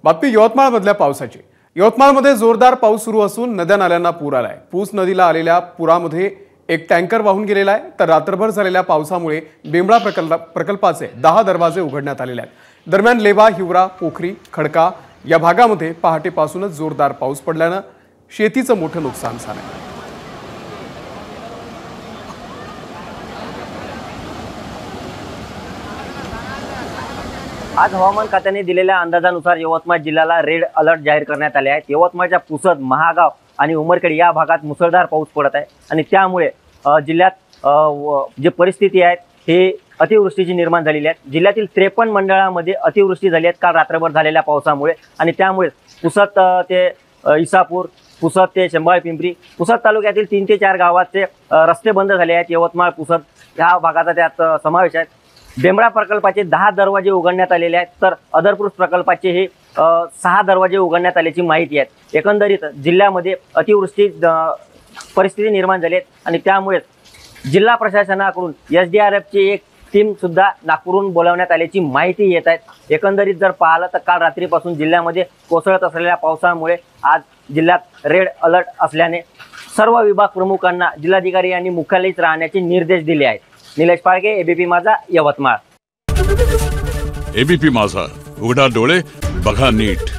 बातमी यवतमाळमधल्या पावसाची। यवतमाळमध्ये जोरदार पाऊस सुरू असून नद्या नाल्यांना पूर आलाय। पूस नदीला आलेल्या पुरामध्ये एक टँकर वाहून गेलेला आहे, तर रात्रभर झालेल्या पावसामुळे बेंबळा प्रकल्पाचे 10 दरवाजे उघडण्यात आलेले आहेत। दरम्यान लेवा, हिवरा, पोखरी, खडका या भागामध्ये पहाटेपासूनच जोरदार पाऊस पडल्याने शेतीचं मोठं नुकसान झालंय। आज हवामान खात्याने दिलेल्या अंदाजानुसार यवतमाळ जिल्ह्याला रेड अलर्ट जाहीर करण्यात आले आहेत। यवतमाळच्या पुसद, महागाव आणि उमरखेड या भागात मुसळधार पाऊस पडत आहे आणि त्यामुळे जिल्ह्यात जे परिस्थिती आहे हे अतिवृष्टीची निर्माण झालेली आहे। जिल्ह्यातील 53 मंडळांमध्ये अतिवृष्टी झाली आहे काल रात्रभर झालेल्या पावसामुळे आणि त्यामुळे पुसद ते इसापूर, पुसद ते शेंबाळ पिंपरी, पुसद तालुक्यातील 3 ते 4 गावाचे रस्ते बंद झाले आहेत। यवतमाळ पुसद ह्या भागाचा त्यात समावेश आहे। बेंबळा प्रकल्पाचे 10 दरवाजे उघडण्यात आलेले आहेत, तर अदरपूर प्रकल्पाचे हे 6 दरवाजे उघडण्यात आल्याची माहिती आहे। एकंदरीत जिल्ह्यामध्ये अतिवृष्टी परिस्थिती निर्माण झाली आहे आणि त्यामुळे जिल्हा प्रशासनाकडून SDRFची एक टीम सुद्धा नागपूरहून बोलावण्यात आल्याची माहिती येत आहे। एकंदरीत जर पाहिलं तर काल रात्रीपासून जिल्ह्यामध्ये कोसळत असलेल्या पावसामुळे आज जिल्ह्यात रेड अलर्ट असल्याने सर्व विभाग प्रमुखांना जिल्हाधिकारी यांनी मुख्यालयात राहण्याचे निर्देश दिले आहेत। निलेश पाळके, ABP माझा, यवतमाळ। ABP माझा, उघडा डोळे बघा नीट।